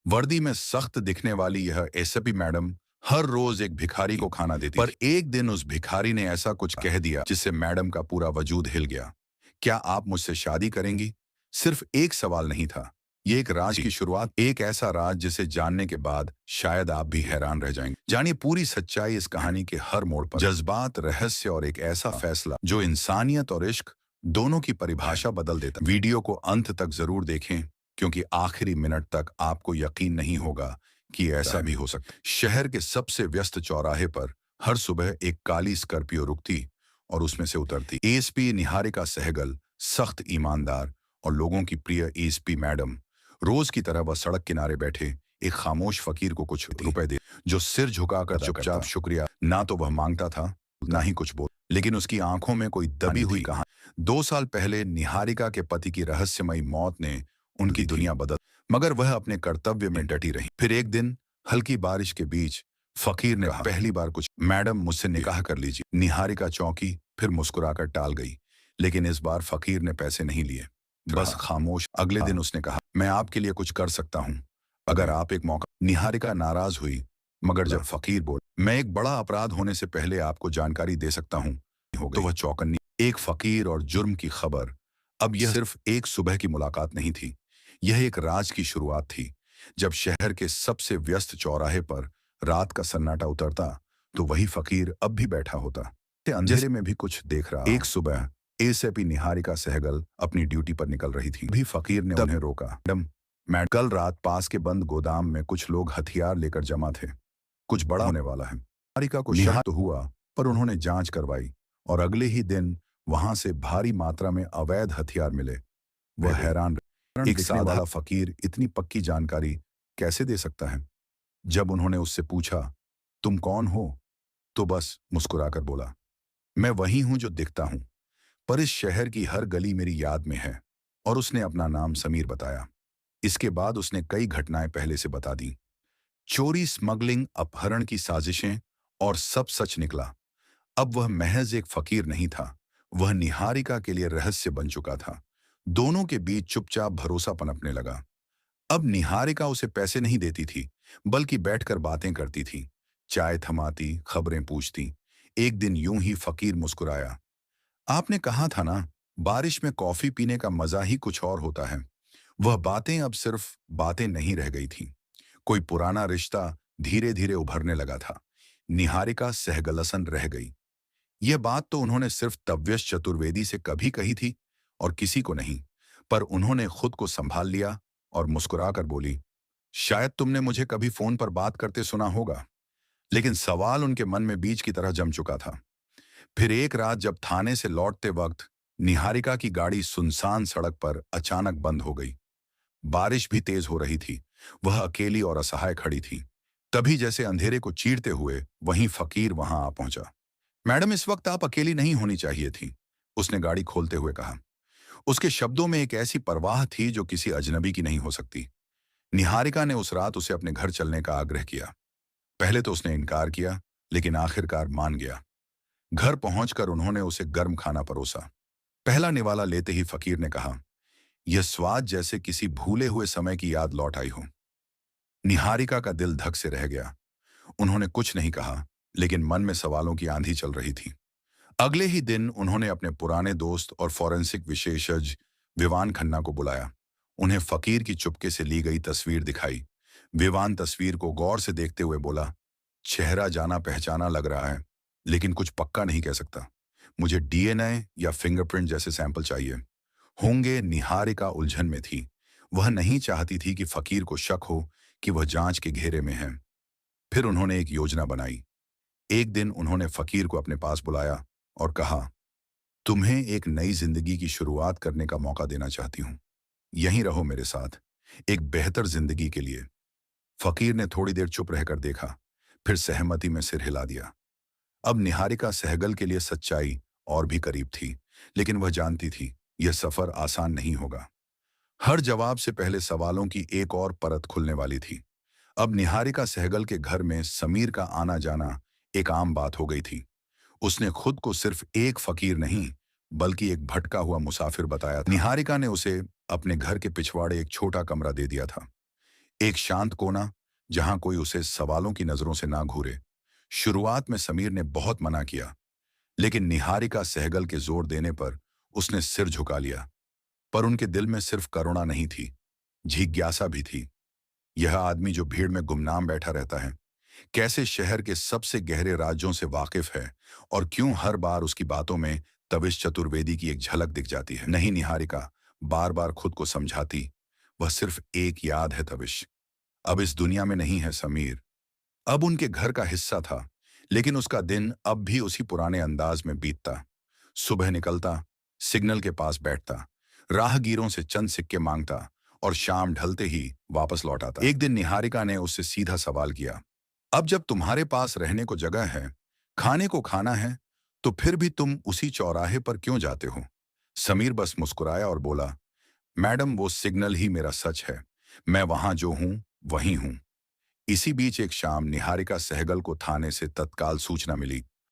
वर्दी में सख्त दिखने वाली यह एसपी मैडम हर रोज एक भिखारी को खाना देती पर एक दिन उस भिखारी ने ऐसा कुछ कह दिया जिससे मैडम का पूरा वजूद हिल गया। क्या आप मुझसे शादी करेंगी? सिर्फ एक सवाल नहीं था, ये एक राज की शुरुआत, एक ऐसा राज जिसे जानने के बाद शायद आप भी हैरान रह जाएंगे। जानिए पूरी सच्चाई इस कहानी के हर मोड़ पर। जज्बात, रहस्य और एक ऐसा फैसला जो इंसानियत और इश्क दोनों की परिभाषा बदल देता। वीडियो को अंत तक जरूर देखें, क्योंकि आखिरी मिनट तक आपको यकीन नहीं होगा कि ऐसा भी हो सकता है। शहर के सबसे व्यस्त चौराहे पर हर सुबह एक काली स्कॉर्पियो रुकती और उसमें से उतरती एएसपी निहारिका सहगल, सख्त ईमानदार और लोगों की प्रिय एएसपी मैडम। रोज की तरह वह सड़क किनारे बैठे एक खामोश फकीर को कुछ रुपए दे, जो सिर झुकाकर चुपचाप शुक्रिया। ना तो वह मांगता था, ना ही कुछ बोल, लेकिन उसकी आंखों में कोई दबी हुई कहानी। 2 साल पहले निहारिका के पति की रहस्यमयी मौत ने उनकी दुनिया बदल, मगर वह अपने कर्तव्य में डटी रही। फिर एक दिन हल्की बारिश के बीच फकीर ने पहली बार कुछ, मैडम मुझसे निकाह कर लीजिए। निहारिका चौंकी, फिर मुस्कुराकर टाल गई, लेकिन इस बार फकीर ने पैसे नहीं लिए, बस खामोश। अगले दिन उसने कहा, मैं आपके लिए कुछ कर सकता हूँ अगर आप एक मौका। निहारिका नाराज हुई, मगर जब फकीर बोल, मैं एक बड़ा अपराध होने से पहले आपको जानकारी दे सकता हूँ, तो वह चौकन्नी। एक फकीर और जुर्म की खबर। अब यह सिर्फ एक सुबह की मुलाकात नहीं थी, यह एक राज की शुरुआत थी। जब शहर के सबसे व्यस्त चौराहे पर रात का सन्नाटा उतरता, तो वही फकीर अब भी बैठा होता, अंधेरे में भी कुछ देख रहा। एक सुबह एएसपी निहारिका सहगल अपनी ड्यूटी पर निकल रही थी। भी फकीर ने उन्हें रोका। मैडम, कल रात पास के बंद गोदाम में कुछ लोग हथियार लेकर जमा थे, कुछ बड़ा होने वाला है। निहारिका को शक तो हुआ, पर उन्होंने जांच करवाई और अगले ही दिन वहां से भारी मात्रा में अवैध हथियार मिले। वह हैरान रहे, एक सादा फकीर इतनी पक्की जानकारी कैसे दे सकता है। जब उन्होंने उससे पूछा, तुम कौन हो, तो बस मुस्कुराकर बोला, मैं वही हूं जो दिखता हूं, पर इस शहर की हर गली मेरी याद में है। और उसने अपना नाम समीर बताया। इसके बाद उसने कई घटनाएं पहले से बता दी, चोरी, स्मगलिंग, अपहरण की साजिशें, और सब सच निकला। अब वह महज एक फकीर नहीं था, वह निहारिका के लिए रहस्य बन चुका था। दोनों के बीच चुपचाप भरोसा पनपने लगा। अब निहारिका उसे पैसे नहीं देती थी, बल्कि बैठकर बातें करती थी, चाय थमाती, खबरें पूछती। एक दिन यूं ही फकीर मुस्कुराया, आपने कहा था ना, बारिश में कॉफी पीने का मजा ही कुछ और होता है। वह बातें अब सिर्फ बातें नहीं रह गई थी, कोई पुराना रिश्ता धीरे धीरे उभरने लगा था। निहारिका सहगलसन रह गई। यह बात तो उन्होंने सिर्फ तव्यश चतुर्वेदी से कभी कही थी, और किसी को नहीं। पर उन्होंने खुद को संभाल लिया और मुस्कुराकर बोली, शायद तुमने मुझे कभी फोन पर बात करते सुना होगा। लेकिन सवाल उनके मन में बीज की तरह जम चुका था। फिर एक रात जब थाने से लौटते वक्त निहारिका की गाड़ी सुनसान सड़क पर अचानक बंद हो गई। बारिश भी तेज हो रही थी, वह अकेली और असहाय खड़ी थी। तभी जैसे अंधेरे को चीरते हुए वहीं फकीर वहां आ पहुंचा। मैडम, इस वक्त आप अकेली नहीं होनी चाहिए थी, उसने गाड़ी खोलते हुए कहा। उसके शब्दों में एक ऐसी परवाह थी जो किसी अजनबी की नहीं हो सकती। निहारिका ने उस रात उसे अपने घर चलने का आग्रह किया। पहले तो उसने इनकार किया, लेकिन आखिरकार मान गया। घर पहुंचकर उन्होंने उसे गर्म खाना परोसा। पहला निवाला लेते ही फकीर ने कहा, यह स्वाद जैसे किसी भूले हुए समय की याद लौट आई हो। निहारिका का दिल धक से रह गया। उन्होंने कुछ नहीं कहा, लेकिन मन में सवालों की आंधी चल रही थी। अगले ही दिन उन्होंने अपने पुराने दोस्त और फॉरेंसिक विशेषज्ञ विवान खन्ना को बुलाया। उन्हें फकीर की चुपके से ली गई तस्वीर दिखाई। विवान तस्वीर को गौर से देखते हुए बोला, चेहरा जाना पहचाना लग रहा है, लेकिन कुछ पक्का नहीं कह सकता। मुझे डीएनए या फिंगरप्रिंट जैसे सैंपल चाहिए होंगे। निहारिका उलझन में थी। वह नहीं चाहती थी कि फकीर को शक हो कि वह जांच के घेरे में है। फिर उन्होंने एक योजना बनाई। एक दिन उन्होंने फकीर को अपने पास बुलाया और कहा, तुम्हें एक नई जिंदगी की शुरुआत करने का मौका देना चाहती हूं। यहीं रहो मेरे साथ, एक बेहतर जिंदगी के लिए। फकीर ने थोड़ी देर चुप रहकर देखा, फिर सहमति में सिर हिला दिया। अब निहारिका सहगल के लिए सच्चाई और भी करीब थी, लेकिन वह जानती थी यह सफर आसान नहीं होगा। हर जवाब से पहले सवालों की एक और परत खुलने वाली थी। अब निहारिका सहगल के घर में समीर का आना जाना एक आम बात हो गई थी। उसने खुद को सिर्फ एक फकीर नहीं, बल्कि एक भटका हुआ मुसाफिर बताया था। निहारिका ने उसे अपने घर के पिछवाड़े एक छोटा कमरा दे दिया था। एक शांत कोना जहां कोई उसे सवालों की नजरों से ना घूरे। शुरुआत में समीर ने बहुत मना किया, लेकिन निहारिका सहगल के जोर देने पर उसने सिर झुका लिया। पर उनके दिल में सिर्फ करुणा नहीं थी, जिज्ञासा भी थी। यह आदमी जो भीड़ में गुमनाम बैठा रहता है, कैसे शहर के सबसे गहरे राज्यों से वाकिफ है, और क्यों हर बार उसकी बातों में तविश चतुर्वेदी की एक झलक दिख जाती है। नहीं, निहारिका बार बार खुद को समझाती, वह सिर्फ एक याद है तविश, अब इस दुनिया में नहीं है समीर। अब उनके घर का हिस्सा था, लेकिन उसका दिन अब भी उसी पुराने अंदाज में बीतता। सुबह निकलता, सिग्नल के पास बैठता, राहगीरों से चंद सिक्के मांगता और शाम ढलते ही वापस लौट आता। एक दिन निहारिका ने उससे सीधा सवाल किया, अब जब तुम्हारे पास रहने को जगह है, खाने को खाना है, तो फिर भी तुम उसी चौराहे पर क्यों जाते हो? समीर बस मुस्कुराया और बोला, मैडम वो सिग्नल ही मेरा सच है, मैं वहां जो हूं वहीं हूं। इसी बीच एक शाम निहारिका सहगल को थाने से तत्काल सूचना मिली